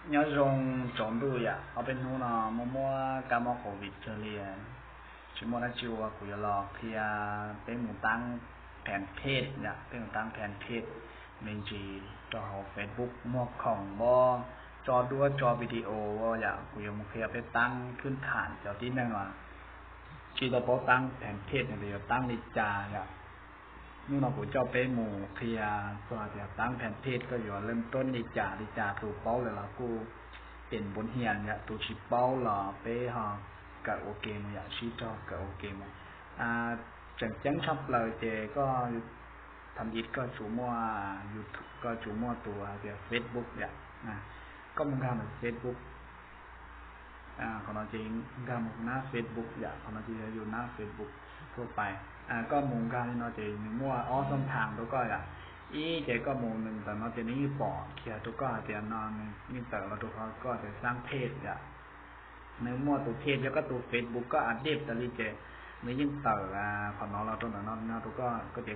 nhớ dùng trốn đuôi à ở bênนู้นมั่วการมอโควิดเฉลี่ยชิมอนาจิวกุยลอเพียเป็นหมู่ตั้งแผ่นเพจเนี่ยเป็นหมู่ตั้งแผ่นเพจเมนจีจอเฟซบุ๊กมวกของบอจอด้วยจอวิดีโอว่าอยากกุยมุขเพียไปตั้งขึ้นฐานเจ้าที่นั่นว่าชีตัวโปตั้งแผ่นเพจเนี่ยเดี๋ยวตั้งนิจาเนี่ยนู่นเราผู้เจ้าเป็นหมู่เพียตัวเดียวตั้งแผ่นเพจก็อยู่เริ่มต้นนิจาถูกเป้าเลยล่ะกูเป็นบนเฮียนเนี่ยตัวชิปเป้าหล่อเป้ฮะกับโอเคมั้ยชีจอกับโอเคมั้ยจังชอบเลยเจก็ทำยิดก็ชูมั่วยูทูบก็ชูมั่วตัวเดียวเฟซบุ๊กเนี่ยก็มึงทำเหมือนเฟซบุ๊กของเราจริงทำหน้าเฟซบุ๊กอย่างของเราจริงจะอยู่หน้าเฟซบุ๊กทั่วไปก็มุงการที่เราจะมั่วส้มทางตัวก็อีเจก็มุงหนึ่งแต่เราจะนี่ปอเขียตัวก็จะนอนนี่แต่เราตัวเขาก็จะสร้างเพจในมั่วตัวเพจแล้วก็ตัวเฟซบุ๊กก็อัดเดบตลิเจไม่ยิ่งเต่าของเราตัวนั้นเราตัวก็จะ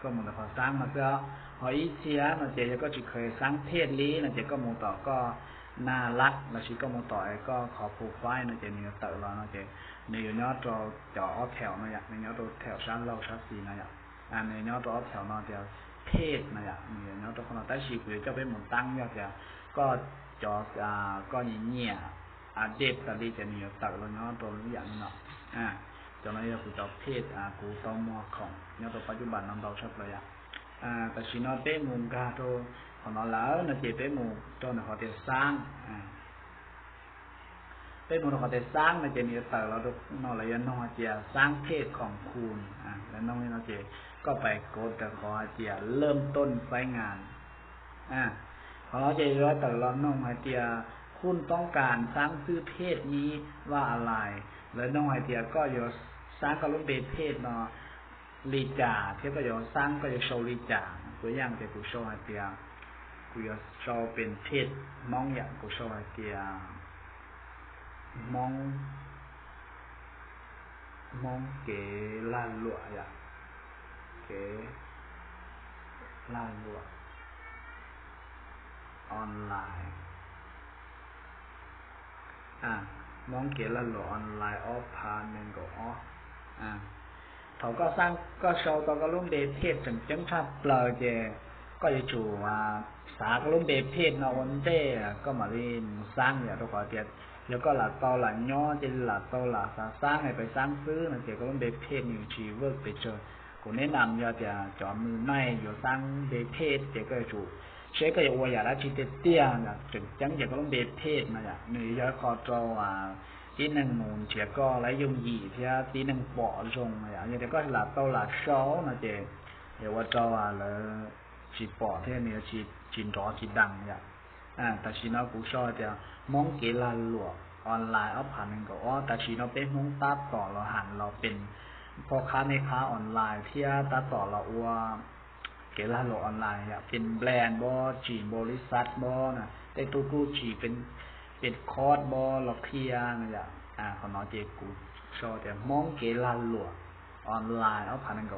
ก็มุงแต่พอสร้างมาเพื่อพออีเชียเราเจก็จะเคยสร้างเพจนี้เราเจก็มุงต่อก็น่ารักเราชิก็มุงต่อก็ขอโปรไฟล์เราเจนี่เต่าเราเจในย้อนตัวจ่อแถวนะในย้อนตัวแถวชั้นเราชั้นสี่นะในย้อนตัวแถวเราเดียวเพศนะในย้อนตัวคนเราใต้ชีกุยก็เป็นหมุนตั้งเนี่ยก็จ่อก็เงี้ยเด็บตอนนี้จะมีตัดเราเนาะตัวอย่างนี้เนาะจนนี้กูจะเพศกูต้องมัวของเนี่ยตัวปัจจุบันน้ำเราชอบเลยแต่ชิโนเต้มุงกาโตของเราแล้วนะเจเป้มุงจนเขาจะสร้างเป้มุงเขาจะสร้างนะเจมีตัดเราตัวนอระยะนอเจียสร้างเพศของคุณแล้วน้องนี่นะเจก็ไปโกดแต่ขอเจียเริ่มต้นไฟงานของเราเจว่าแต่เราน้องเจียคุณต้องการสร้างชื่อเพศนี้ว่าอะไรแล้วน้องไอเดียก็อยู่สร้างกลุ่มเพศเนาะลีจ่าที่ก็อยู่สร้างก็จะโชว์ลีจ่าตัวอย่างแต่กูโชว์ไอเดียกูจะโชว์เป็นเพศมองอย่างกูโชว์ไอเดียมองเก๋ล้านหลวงเก๋ล้านหลวงออนไลน์มองเก๋ล้านหลวงออนไลน์ออฟพาร์เมนต์ก็เขาก็สร้างก็โชว์ตัวกลุ่มเพศถึงจังชัดเปล่าเจก็จะจู่สากลุ่มเพศนวันเต้ก็มาเล่นสร้างอย่างตัวก่อเดียแล้วก็หลักต่อหลักย่อจะหลักต่อหลักสร้างให้ไปสร้างซื้อนะเจก็ลุ่มเพศอยู่ชีเวิร์กไปเจอกูแนะนำจะจอมือไม่อยู่สร้างเพศเจก็จู่เชื่อก็จะว่าอย่างละชิเตี้ยนะถึงจังอย่างลุ่มเพศมาอย่างหนึ่งจะขอตัวtí năng mùn chỉ có lấy dùng gì thì tí năng bỏ dùng này như thế có là tao là sáu mà chị để qua cho là chỉ bỏ thế này chỉ rõ chỉ đằng vậy tại vì nó cũng so thì mong cái là lụa online ởผ่านนึงก็แต่ชีnóเป็นมงตัดต่อเราหันเราเป็นพอค้าในค้าออนไลน์ที่ตัดต่อเราว่าเกล้าโลออนไลน์เป็นแบรนด์บ่จีนบริษัทบ่นะแต่ตัวกูจีเป็นคอร์สบอลเพียนะของน้องเจกูโชว์แต่มองเกลันหลวงออนไลน์เอาผ่านนั่นก็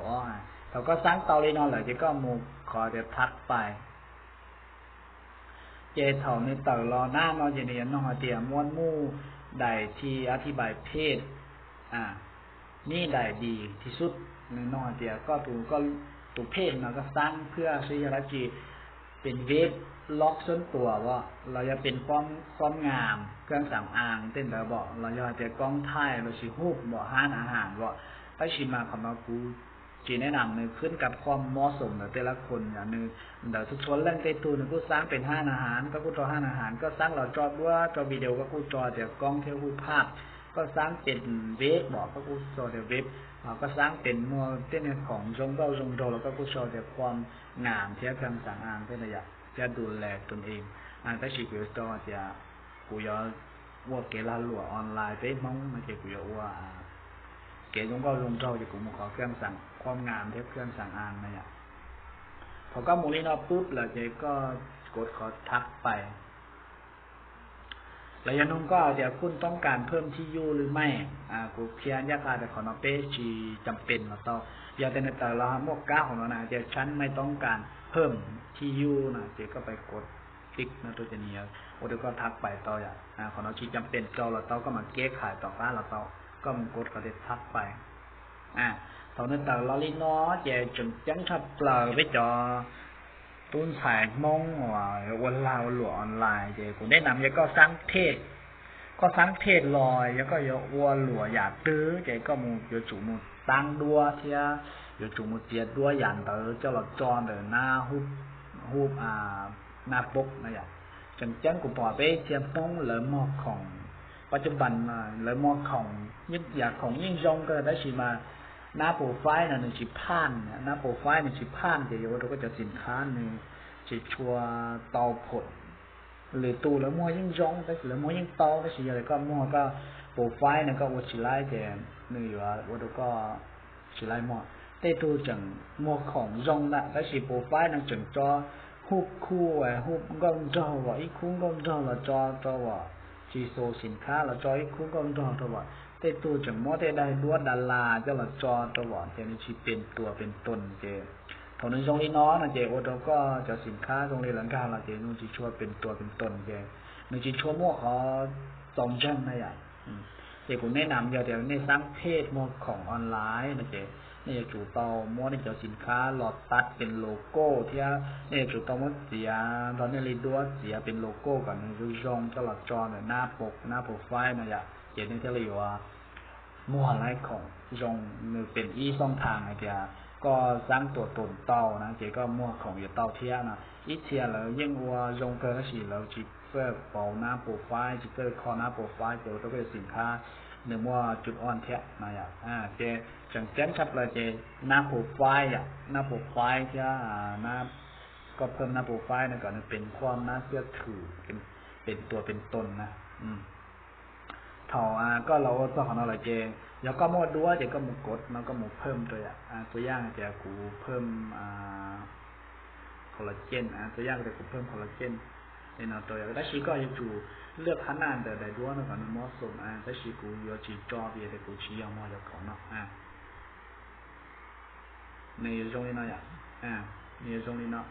เขาก็สร้างเตาเลยนอนเลยเจก็มูขอจะทักไปเจเถ่าในเต่ารอหน้าน้องเจเนี่ยน้องเตียม้วนมู่ใดที่อธิบายเพศนี่ใดดีที่สุดในน้องเตียก็ถูกเพศเราก็สร้างเพื่อซื้อยาละจีเป็นเว็บล็อกส่วนตัวว่าเราจะเป็นความงามเครื่องสำอางเต้นแบบบอกเราจะกล้องถ่ายเราสิฮูบบอกห้านอาหารว่าไปชิมมาของเรากูจีแนะนำนึงขึ้นกับความเหมาะสมแต่ละคนอย่างนึงเดี๋ยวทุกชนเรื่องเตตูนกูสร้างเป็นห้านอาหารก็กูจอห้านอาหารก็สร้างเราจอว่าจอวิดีโอก็กูจอเดี๋ยวกล้องเที่ยวกูภาพก็สร้างเป็นเว็บบอกก็กูจอเดี๋ยวเว็บก็สร้างเป็นมัวเต้นของจงเบ้าจงโดแล้วก็กูจอเดี๋ยวความงามเที่ยวเครื่องสำอางเป็นระยะจะดูแลตนเองถ้าชีวิตต่อจะกูยอว่าเกล้าหลวงออนไลน์ไปมั้งมันจะกูยอว่าเกล้าก็ลงเจ้าจะกูมาขอเครื่องสั่งความงามเทียบเครื่องสั่งอ่านเนี่ยพอก็มูลี่นอปุ๊บแล้วเจก็กดขอทักไปแล้วยันนุ่งก็จะคุณต้องการเพิ่มที่อยู่หรือไม่กูเพียรยากาแต่ขอนอเป้ชีจำเป็นเราต้องอย่าแต่ละหมวกก้าของเรานะเจชั้นไม่ต้องการเพิ่มที่อยู่นะเจก็ไปกด คลิกนะตัวจะนี้โอ้เดี๋ยวก็ทักไปต่ออย่างของเราที่จำเป็นเจ้าเราเต้าก็มาแก้ไขต่อฟ้าเราเต้าก็มันกดก็ได้ทักไปตอนนั้นแต่เราลิ้นน้อจะจนจังทับเปล่าไปจอตุ้นสายมงว่าวันลาวหลวงออนไลน์เจ้ผมแนะนำยังก็สร้างเทศก็สังเทศลอยแล้วก็ยกวัวหลัวอยากตื้อใจก็มูอยู่จุมูตั้งดัวเทียอยู่จุมูเจียดัวหยันเตอเจ้าหลอดจอนเดอหน้าฮุบหน้าปกนะอย่างจังจังกูปล่อยไปเทียมป้องเหลือหมอกของปัจจุบันมาเหลือหมอกของยิ่งอยากของยิ่งยงก็ได้ชิมาหน้าโปรไฟล์น่ะ1,000,000หน้าโปรไฟล์1,000,000เดี๋ยวเราก็จะสินค้าหนึ่งจะชัวเตาผลหรือตู้แล้วมัวยิ่งยงแต่หรือมัวยิ่งโตแต่สิ่งอะไรก็มัวก็โปรไฟล์นั่นก็วัดชิไลแกนี่อยู่ว่าวัดก็ชิไลมัวแต่ตู้จังมัวของยงน่ะแต่สิ่งโปรไฟล์นั่นจังจอฮุบคู่ไอ้ฮุบกงจอว่าอีคุ้งกงจอละจอว่าจีโซสินค้าละจออีคุ้งกงจอตัวว่าแต่ตู้จังมัวแต่ได้ดัวดาราเจ้าละจอตัวว่าเจนี่ชีเป็นตัวเป็นตนเจถนนตรงนี้น้องนะเจโอโตก็จะสินค้าตรงนี้หลังการละเจนู่นจีชัวเป็นตัวเป็นตนเจนู่นจีชัวมั่วเขาจอมจังนะอย่างเจผมแนะนำเดี๋ยวในสร้างเพจมั่วของออนไลน์นะเจนี่จะจู่เตามั่วนี่จะสินค้าหลอดตัดเป็นโลโก้ที่นี่จะจู่เตามั่วเสียตอนนี้รีดัวเสียเป็นโลโก้ก่อนนี่คือช่องตลอดจอเนี่ยหน้าปกหน้าโปรไฟล์นะอย่างเจนี่จะเรียกว่ามั่วไลฟ์ของช่องนี่เป็นช่องทางไอเดียก็สร้างตัวตนเต้านะเจก็มั่วของอยู่เต้าเทียนะอีเทียแล้วยิ่งว่าลงเกอร์สีแล้วจิเพื่อเป่าหน้าโปรไฟล์จิเพื่อคอหน้าโปรไฟล์เจต้องเป็นสินค้าหนึ่งว่าจุดอ่อนแท้นะอย่างเจจังแจ้งชัดเลยเจหน้าโปรไฟล์หน้าโปรไฟล์ที่หน้าก็เพิ่มหน้าโปรไฟล์นะก่อนเป็นความน่าเชื่อถือเป็นตัวเป็นตนนะถอก็เราต้องของเราเจแล้วก็หมดด้วยเจก็หมดกดแล้วก็หมดเพิ่มตัวอย่างเจกูเพิ่มคอลลาเจนตัวอย่างเจกูเพิ่มคอลลาเจนในนอตัวอย่างแต่ชีก็ยังจู่เลือกขนาดแต่ได้ด้วยนะก่อนเหมาะสมแต่ชีกูยอจีจอเบียแต่กูชี้เอามาจากของเนาะในตรงนี้เนาะในตรงนี้เนาะ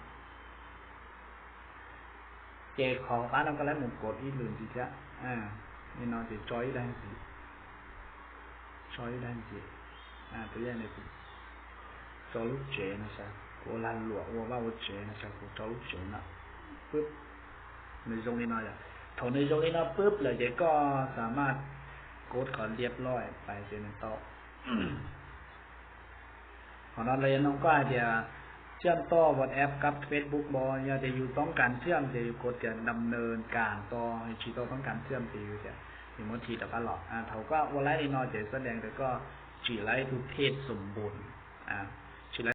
เจของร้านเราก็แล้วหมดกดอีกหรือจีจ้ะนี่นอนจะจอยได้สิตัวอย่างเนี่ยจอลูกเจนะจ๊ะกูลันหลวงว่าว่าเจนะจ๊ะกูจอลูกเจนะปึ๊บในตรงนี้นอนถอนในตรงนี้นอนปึ๊บเลยเจก็สามารถกดก่อนเรียบร้อยไปเจนต่อของเราเลยน้องก็อาจจะเชื่อมต่อ WhatsApp กับ Facebook บอย่าจะอยู่ต้องการเชื่อมจะอยู่กดจะดำเนินการต่อให้ชีวิตต้องการเชื่อมจะอยู่จะมีมทีแต่ก็หลอกเขาก็วันไลน์นอจะแสดงแต่ก็จีไลทุกเทศสมบูรณ์